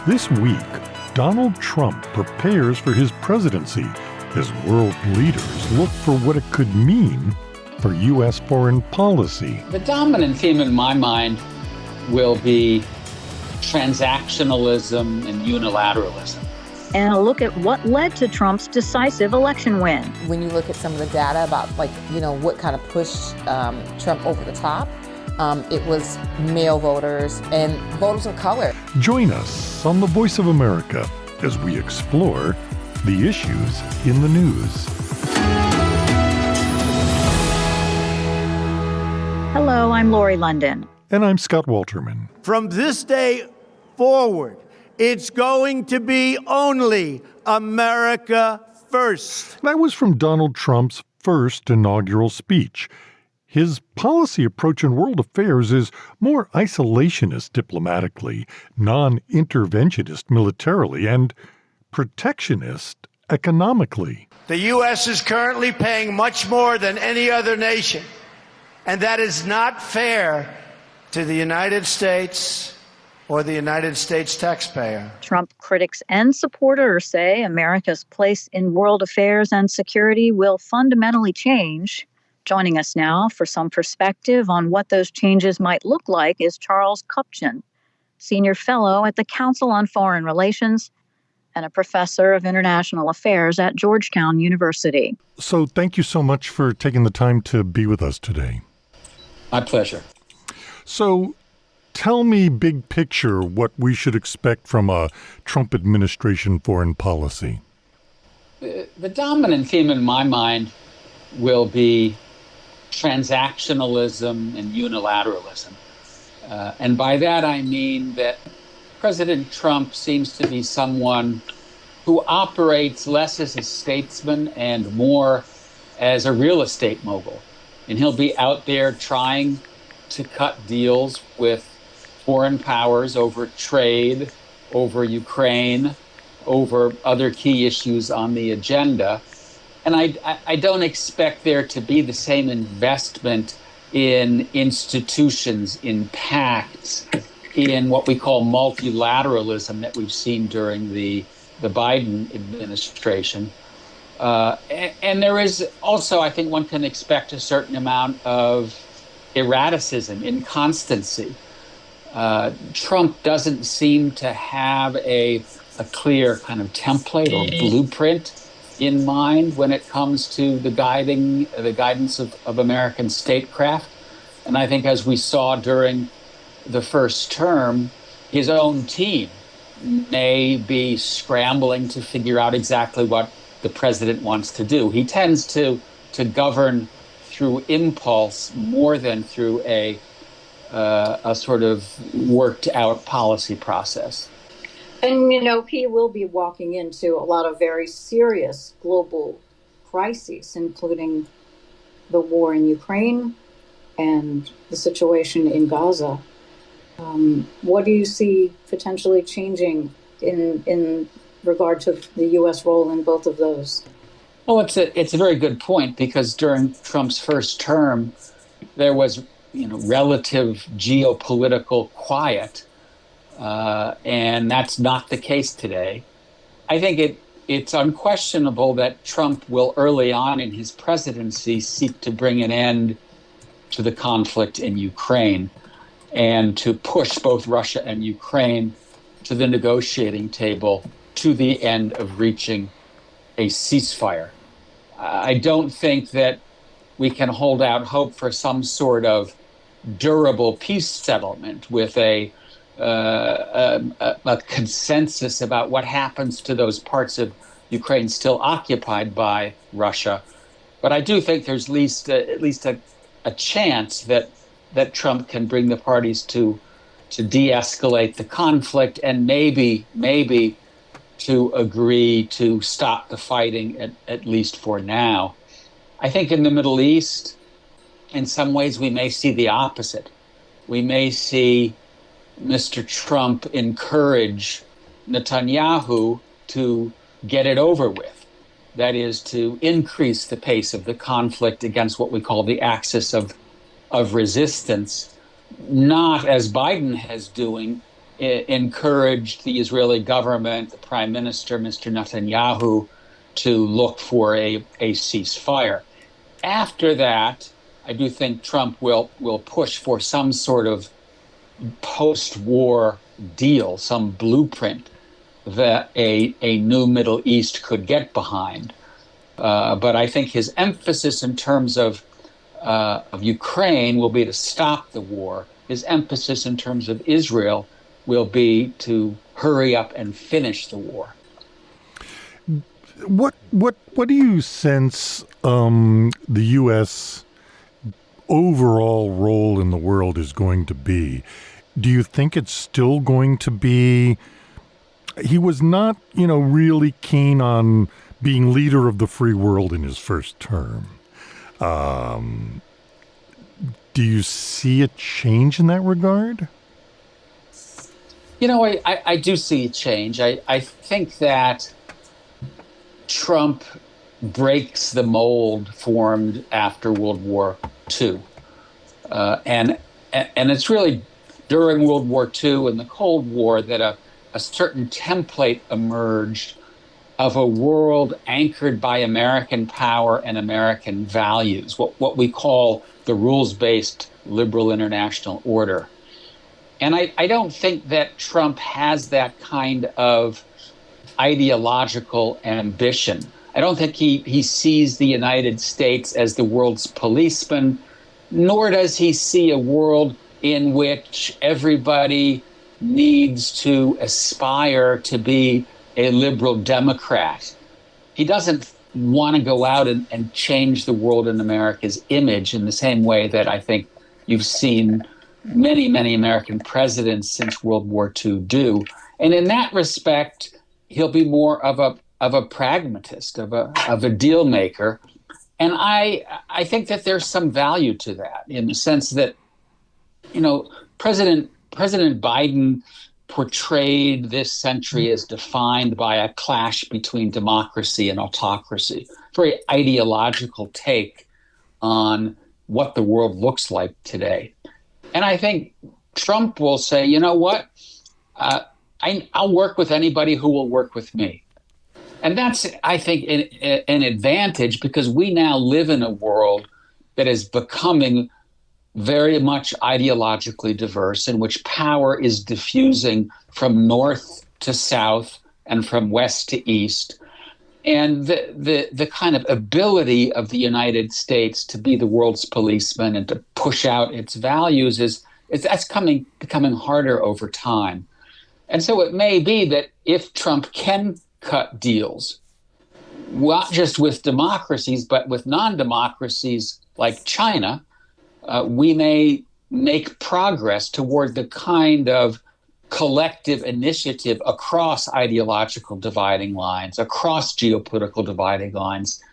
This week, Donald Trump prepares for his presidency as world leaders look for what it could mean for U.S. foreign policy. The dominant theme in my mind will be transactionalism and unilateralism. And a look at what led to Trump's decisive election win. When you look at some of the data about what kind of pushed Trump over the top, it was male voters and voters of color. Join us on The Voice of America as we explore the issues in the news. Hello, I'm Lori London. And I'm Scott Walterman. From this day forward, it's going to be only America first. That was from Donald Trump's first inaugural speech. His policy approach in world affairs is more isolationist diplomatically, non-interventionist militarily, and protectionist economically. The U.S. is currently paying much more than any other nation, and that is not fair to the United States or the United States taxpayer. Trump critics and supporters say America's place in world affairs and security will fundamentally change. Joining us now for some perspective on what those changes might look like is Charles Cupin, Senior Fellow at the Council on Foreign Relations and a Professor of International Affairs at Georgetown University. So thank you so much for taking the time to be with us today. My pleasure. So tell me, big picture, what we should expect from a Trump administration foreign policy. The dominant theme in my mind will be transactionalism and unilateralism. And by that I mean that President Trump seems to be someone who operates less as a statesman and more as a real estate mogul. And he'll be out there trying to cut deals with foreign powers over trade, over Ukraine, over other key issues on the agenda. And I don't expect there to be the same investment in institutions, in pacts, in what we call multilateralism that we've seen during the Biden administration. And there is also, I think one can expect a certain amount of erraticism, inconstancy. Trump doesn't seem to have a clear kind of template or blueprint in mind when it comes to the guidance of American statecraft. And I think as we saw during the first term, his own team may be scrambling to figure out exactly what the president wants to do. He tends to govern through impulse more than through a sort of worked out policy process. And, he will be walking into a lot of very serious global crises, including the war in Ukraine and the situation in Gaza. What do you see potentially changing in regard to the U.S. role in both of those? Well, it's a very good point, because during Trump's first term, there was relative geopolitical quiet. And that's not the case today. I think it's unquestionable that Trump will early on in his presidency seek to bring an end to the conflict in Ukraine and to push both Russia and Ukraine to the negotiating table to the end of reaching a ceasefire. I don't think that we can hold out hope for some sort of durable peace settlement with a consensus about what happens to those parts of Ukraine still occupied by Russia. But I do think there's at least a chance that Trump can bring the parties to de-escalate the conflict and maybe to agree to stop the fighting at least for now. I think in the Middle East, in some ways, we may see the opposite. We may see Mr. Trump encourage Netanyahu to get it over with. That is, to increase the pace of the conflict against what we call the axis of resistance, not as Biden has doing, encouraged the Israeli government, the prime minister, Mr. Netanyahu, to look for a ceasefire. After that, I do think Trump will push for some sort of post-war deal, some blueprint that a new Middle East could get behind. But I think his emphasis in terms of Ukraine will be to stop the war. His emphasis in terms of Israel will be to hurry up and finish the war. What do you sense the U.S. overall role in the world is going to be? Do you think it's still going to be? He was not, really keen on being leader of the free world in his first term. Do you see a change in that regard? I do see a change. I think that Trump breaks the mold formed after World War II. And it's really during World War II and the Cold War that a certain template emerged of a world anchored by American power and American values, what we call the rules-based liberal international order. And I don't think that Trump has that kind of ideological ambition. I don't think he sees the United States as the world's policeman, nor does he see a world in which everybody needs to aspire to be a liberal Democrat. He doesn't want to go out and change the world in America's image in the same way that I think you've seen many, many American presidents since World War II do. And in that respect, he'll be more of a pragmatist, of a deal maker. And I think that there's some value to that in the sense that, President Biden portrayed this century as defined by a clash between democracy and autocracy, very ideological take on what the world looks like today. And I think Trump will say, you know what, I'll work with anybody who will work with me. And that's, I think, an advantage because we now live in a world that is becoming very much ideologically diverse, in which power is diffusing from north to south and from west to east. And the kind of ability of the United States to be the world's policeman and to push out its values that's becoming harder over time. And so it may be that if Trump can cut deals, not just with democracies, but with non-democracies like China, we may make progress toward the kind of collective initiative across ideological dividing lines, across geopolitical dividing lines,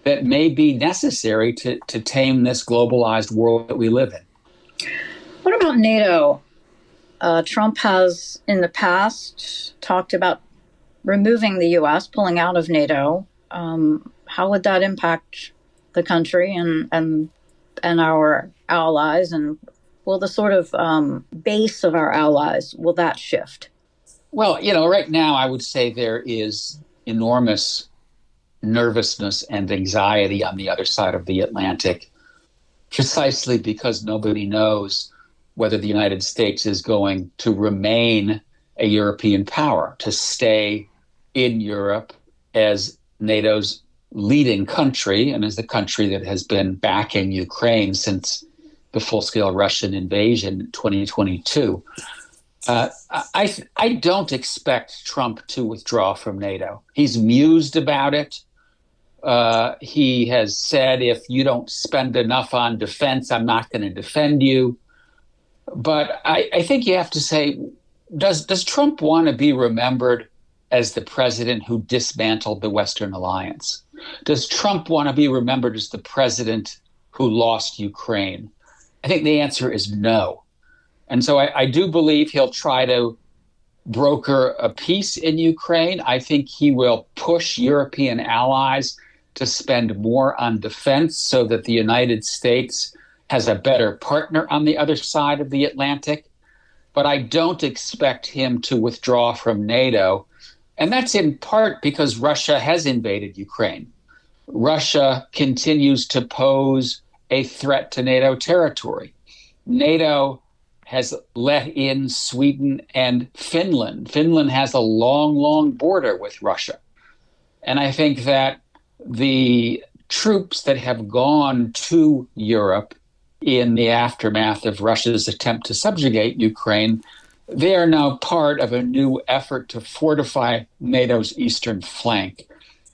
that may be necessary to tame this globalized world that we live in. What about NATO? Trump has in the past talked about removing the U.S., pulling out of NATO. How would that impact the country and our allies, and will the sort of base of our allies, will that shift? Well, right now I would say there is enormous nervousness and anxiety on the other side of the Atlantic, precisely because nobody knows whether the United States is going to remain a European power, to stay in Europe as NATO's leading country and as the country that has been backing Ukraine since the full-scale Russian invasion in 2022. I don't expect Trump to withdraw from NATO. He's mused about it. He has said, if you don't spend enough on defense, I'm not going to defend you. But I think you have to say, does Trump want to be remembered as the president who dismantled the Western alliance? Does Trump want to be remembered as the president who lost Ukraine? I think the answer is no. And so I do believe he'll try to broker a peace in Ukraine. I think he will push European allies to spend more on defense so that the United States has a better partner on the other side of the Atlantic. but I don't expect him to withdraw from NATO. And that's in part because Russia has invaded Ukraine. Russia continues to pose a threat to NATO territory. NATO has let in Sweden and Finland. Finland has a long, long border with Russia. And I think that the troops that have gone to Europe in the aftermath of Russia's attempt to subjugate Ukraine, they are now part of a new effort to fortify NATO's eastern flank.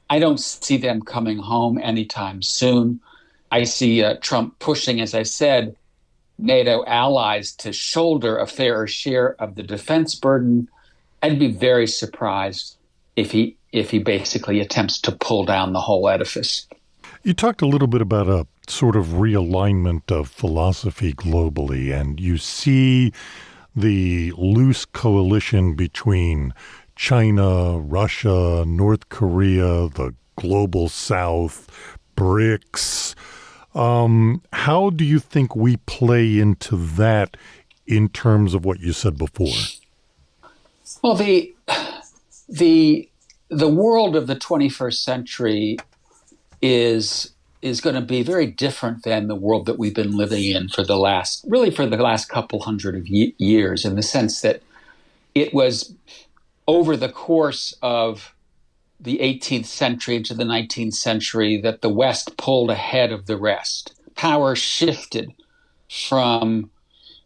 I don't see them coming home anytime soon. I see Trump pushing, as I said, NATO allies to shoulder a fairer share of the defense burden. I'd be very surprised if he basically attempts to pull down the whole edifice. You talked a little bit about a sort of realignment of philosophy globally, and you see the loose coalition between China, Russia, North Korea, the global South, BRICS. How do you think we play into that in terms of what you said before? Well, the world of the 21st century is going to be very different than the world that we've been living in for the last couple hundred of years, in the sense that it was over the course of the 18th century into the 19th century that the West pulled ahead of the rest. Power shifted from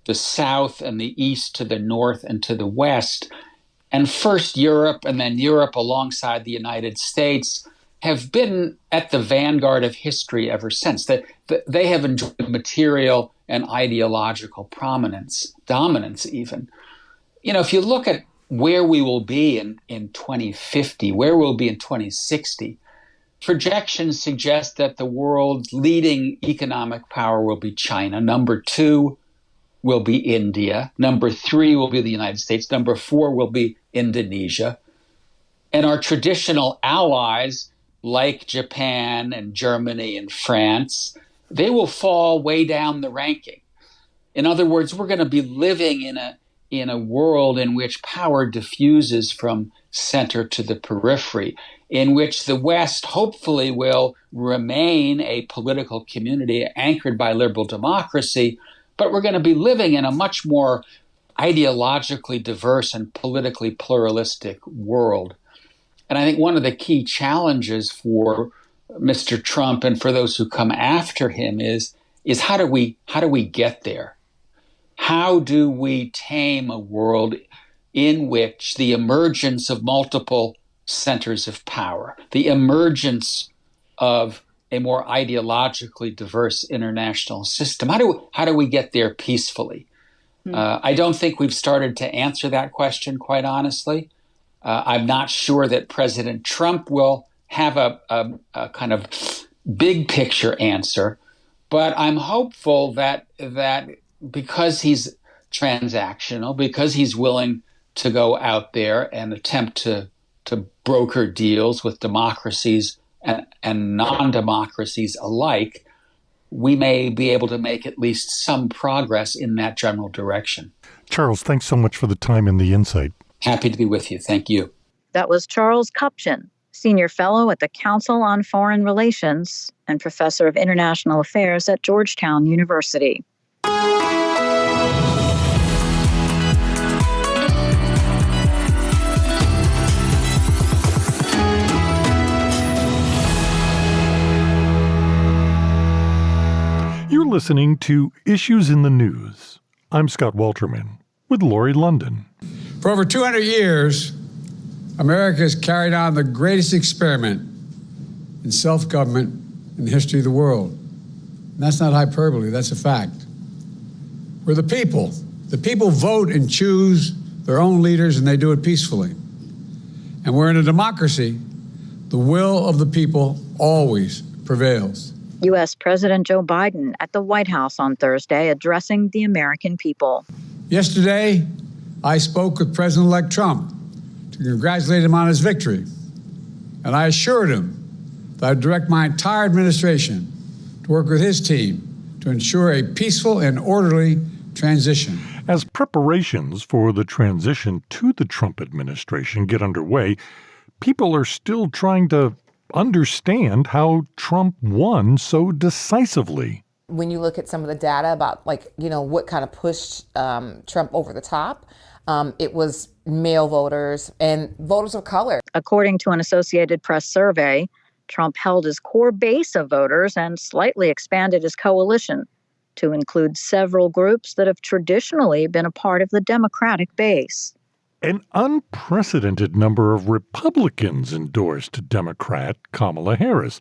the South and the East to the North and to the West. And first Europe, and then Europe alongside the United States, have been at the vanguard of history ever since. They have enjoyed material and ideological prominence, dominance even. You know, if you look at where we will be in 2050, where we'll be in 2060, projections suggest that the world's leading economic power will be China. Number 2 will be India. Number 3 will be the United States. Number 4 will be Indonesia. And our traditional allies, like Japan and Germany and France, they will fall way down the ranking. In other words, we're going to be living in a world in which power diffuses from center to the periphery, in which the West hopefully will remain a political community anchored by liberal democracy, but we're going to be living in a much more ideologically diverse and politically pluralistic world. And I think one of the key challenges for Mr. Trump and for those who come after him is how do we get there? How do we tame a world in which the emergence of multiple centers of power, the emergence of a more ideologically diverse international system, how do we get there peacefully? I don't think we've started to answer that question, quite honestly. I'm not sure that President Trump will have a kind of big picture answer, but I'm hopeful that because he's transactional, because he's willing to go out there and attempt to broker deals with democracies and non-democracies alike, we may be able to make at least some progress in that general direction. Charles, thanks so much for the time and the insight. Happy to be with you. Thank you. That was Charles Cupin, Senior Fellow at the Council on Foreign Relations and Professor of International Affairs at Georgetown University. You're listening to Issues in the News. I'm Scott Walterman with Lori London. For over 200 years, America has carried on the greatest experiment in self-government in the history of the world. And that's not hyperbole, that's a fact. We're the people. The people vote and choose their own leaders, and they do it peacefully. And we're in a democracy. The will of the people always prevails. U.S. President Joe Biden at the White House on Thursday addressing the American people. Yesterday, I spoke with President-elect Trump to congratulate him on his victory. And I assured him that I'd direct my entire administration to work with his team to ensure a peaceful and orderly transition. As preparations for the transition to the Trump administration get underway, people are still trying to understand how Trump won so decisively. When you look at some of the data about, what kind of pushed Trump over the top, it was male voters and voters of color. According to an Associated Press survey, Trump held his core base of voters and slightly expanded his coalition to include several groups that have traditionally been a part of the Democratic base. An unprecedented number of Republicans endorsed Democrat Kamala Harris.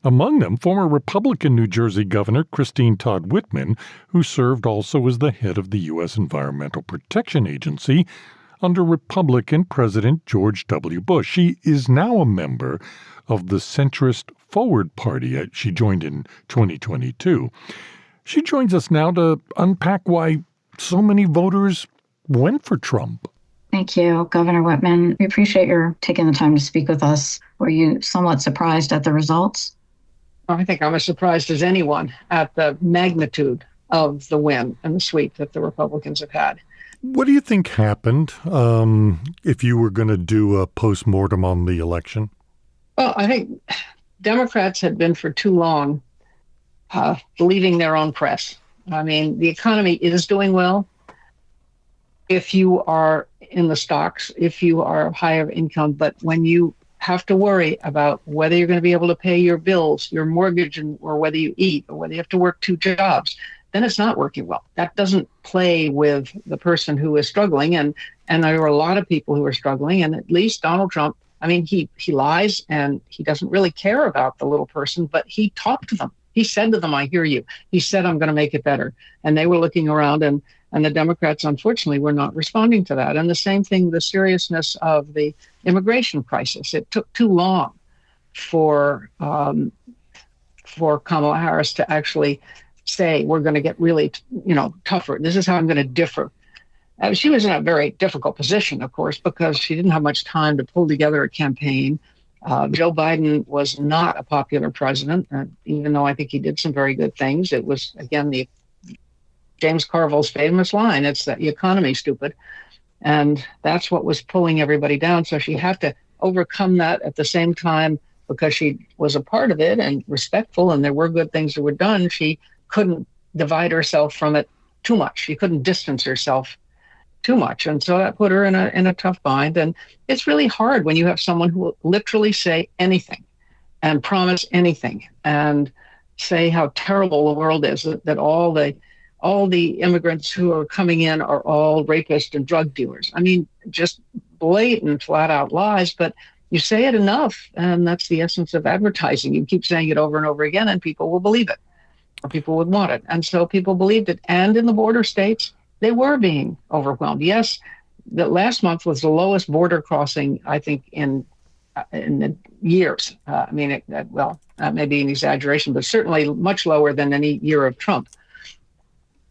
Among them, former Republican New Jersey Governor Christine Todd Whitman, who served also as the head of the U.S. Environmental Protection Agency under Republican President George W. Bush. She is now a member of the centrist Forward Party. She joined in 2022. She joins us now to unpack why so many voters went for Trump. Thank you, Governor Whitman. We appreciate your taking the time to speak with us. Were you somewhat surprised at the results? I think I'm as surprised as anyone at the magnitude of the win and the sweep that the Republicans have had. What do you think happened if you were going to do a postmortem on the election? Well, I think Democrats had been for too long believing their own press. I mean, the economy is doing well. If you are in the stocks, if you are higher income, but when you have to worry about whether you're going to be able to pay your bills, your mortgage, or whether you eat, or whether you have to work 2 jobs, then it's not working well. That doesn't play with the person who is struggling. And there are a lot of people who are struggling. And at least Donald Trump, I mean, he lies and he doesn't really care about the little person, but he talked to them. He said to them, I hear you. He said, I'm going to make it better. And they were looking around, and the Democrats, unfortunately, were not responding to that. And the same thing, the seriousness of the immigration crisis. It took too long for Kamala Harris to actually say, we're going to get really, tougher. This is how I'm going to differ. She was in a very difficult position, of course, because she didn't have much time to pull together a campaign. Joe Biden was not a popular president, even though I think he did some very good things. It was, again, the James Carville's famous line, it's the economy, stupid. And that's what was pulling everybody down. So she had to overcome that at the same time, because she was a part of it and respectful, and there were good things that were done. She couldn't divide herself from it too much. She couldn't distance herself too much. And so that put her in a tough bind. And it's really hard when you have someone who will literally say anything and promise anything and say how terrible the world is, that all the immigrants who are coming in are all rapists and drug dealers. I mean, just blatant, flat out lies, but you say it enough, and that's the essence of advertising. You keep saying it over and over again, and people will believe it, or people would want it. And so people believed it. And in the border states, they were being overwhelmed. Yes, the last month was the lowest border crossing, I think, in years. That may be an exaggeration, but certainly much lower than any year of Trump.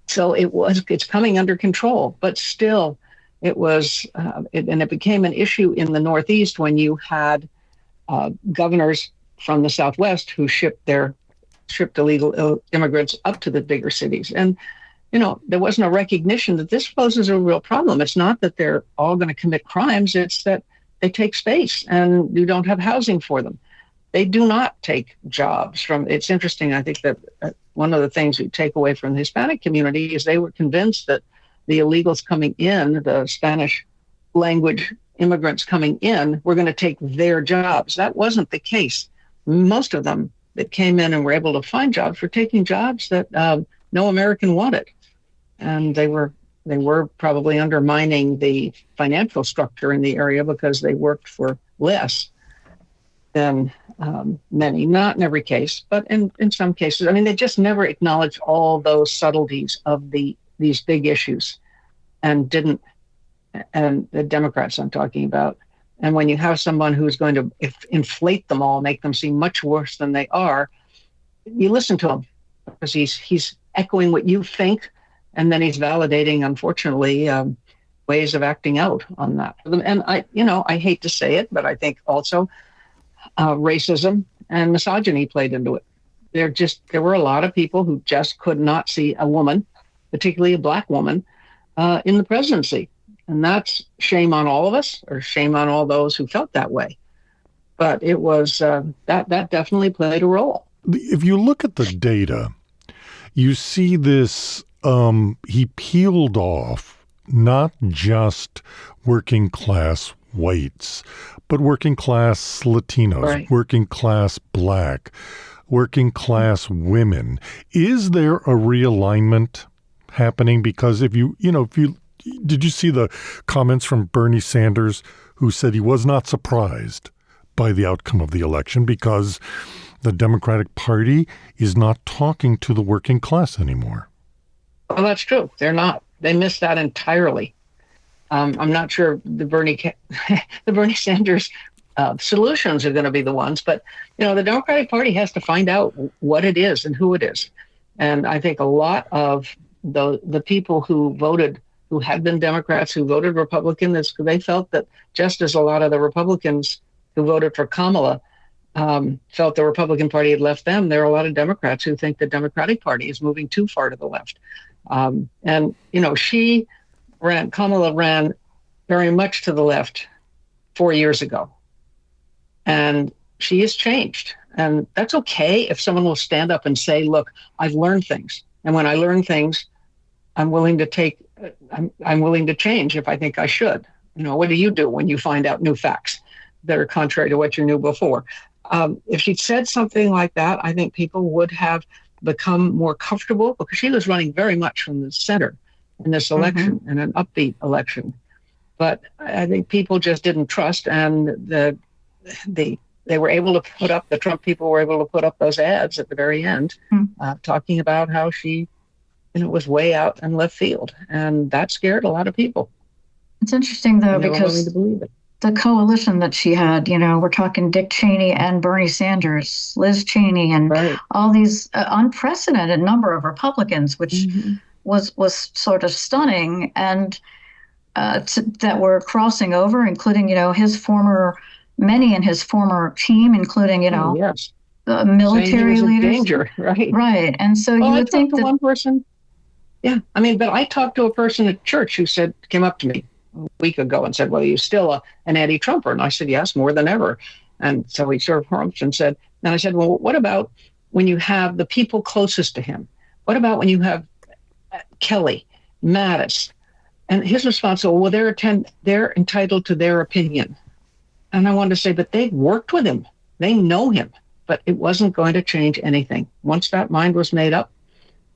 So it's coming under control, but still it was, it became an issue in the Northeast when you had governors from the Southwest who shipped illegal immigrants up to the bigger cities. And, there wasn't a recognition that this poses a real problem. It's not that they're all going to commit crimes. It's that they take space and you don't have housing for them. They do not take jobs from. It's interesting. I think that one of the things we take away from the Hispanic community is they were convinced that the illegals coming in, the Spanish language immigrants coming in, were going to take their jobs. That wasn't the case. Most of them that came in and were able to find jobs were taking jobs that no American wanted. And they were probably undermining the financial structure in the area because they worked for less than many, not in every case, but in some cases. I mean, they just never acknowledged all those subtleties of these big issues and the Democrats I'm talking about. And when you have someone who's going to inflate them all, make them seem much worse than they are, you listen to him because he's echoing what you think, and then he's validating, unfortunately, ways of acting out on that. And I hate to say it, but I think also racism and misogyny played into it. There were a lot of people who just could not see a woman, particularly a black woman, in the presidency. And that's shame on all of us, or shame on all those who felt that way. But it was that definitely played a role. If you look at the data, you see this, he peeled off not just working class whites, but working class Latinos, Right. working class Black, working class women. Is there a realignment happening? Because did you see the comments from Bernie Sanders, who said he was not surprised by the outcome of the election because the Democratic Party is not talking to the working class anymore? Well, that's true. They're not. They missed that entirely. I'm not sure the Bernie Sanders solutions are going to be the ones, but the Democratic Party has to find out what it is and who it is. And I think a lot of the people who voted, who had been Democrats, who voted Republican, they felt that just as a lot of the Republicans who voted for Kamala felt the Republican Party had left them, there are a lot of Democrats who think the Democratic Party is moving too far to the left. Kamala ran very much to the left 4 years ago. And she has changed. And that's okay if someone will stand up and say, look, I've learned things. And when I learn things, I'm willing to change if I think I should. What do you do when you find out new facts that are contrary to what you knew before? If she'd said something like that, I think people would have become more comfortable, because she was running very much from the center in this election, in an upbeat election. But I think people just didn't trust, and they were able to put up, the Trump people were able to put up those ads at the very end, talking about how she was way out in left field. And that scared a lot of people. It's interesting, though, They were willing because to believe it. the coalition that she had, we're talking Dick Cheney and Bernie Sanders, Liz Cheney, and Right. all these unprecedented number of Republicans, which was sort of stunning, and that were crossing over, including, many in his former team, including, Yes. military Saying he was in leaders. danger, right? Right. And so you I would think talked to that one person. Yeah, but I talked to a person at church who came up to me a week ago and said, well, are you still an anti-Trumper? And I said, yes, more than ever. And so he sort of humped and said, and I said, well, what about when you have the people closest to him? What about when you have Kelly, Mattis? And his response was, well, they're entitled to their opinion. And I wanted to say, but they've worked with him. They know him. But it wasn't going to change anything. Once that mind was made up,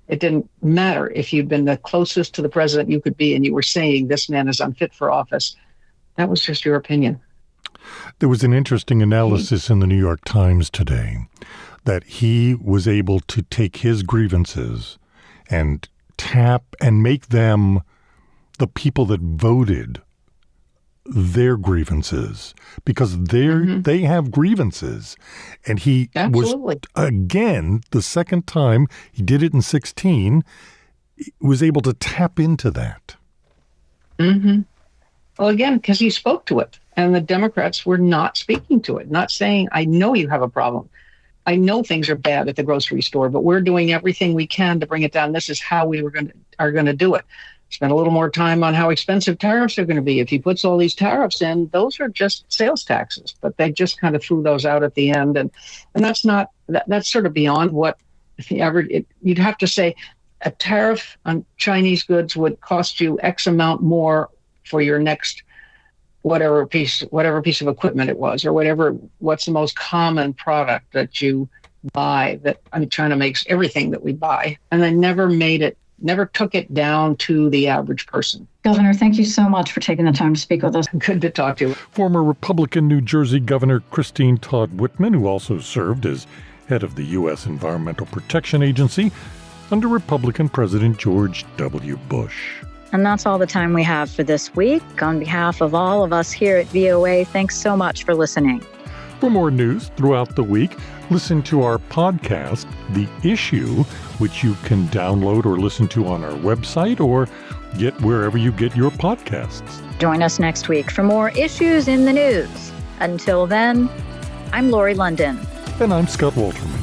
it didn't matter if you'd been the closest to the president you could be and you were saying this man is unfit for office. That was just your opinion. There was an interesting analysis in the New York Times today that he was able to take his grievances and tap and make them the people that voted their grievances, because they have grievances. And he Absolutely. was, again, the second time, he did it in 2016, was able to tap into that. Well, again, because he spoke to it, and the Democrats were not speaking to it, not saying, I know you have a problem. I know things are bad at the grocery store, but we're doing everything we can to bring it down. This is how we are going to do it. Spend a little more time on how expensive tariffs are going to be. If he puts all these tariffs in, those are just sales taxes, but they just kind of threw those out at the end. And that's not, that's sort of beyond what the average, you'd have to say a tariff on Chinese goods would cost you X amount more for your next whatever piece of equipment it was, or what's the most common product that you buy. China makes everything that we buy, and they never took it down to the average person. Governor, thank you so much for taking the time to speak with us. Good to talk to you. Former Republican New Jersey Governor Christine Todd Whitman, who also served as head of the U.S. Environmental Protection Agency under Republican President George W. Bush. And that's all the time we have for this week. On behalf of all of us here at VOA, thanks so much for listening. For more news throughout the week, listen to our podcast, The Issue, which you can download or listen to on our website or get wherever you get your podcasts. Join us next week for more issues in the news. Until then, I'm Lori London. And I'm Scott Walterman.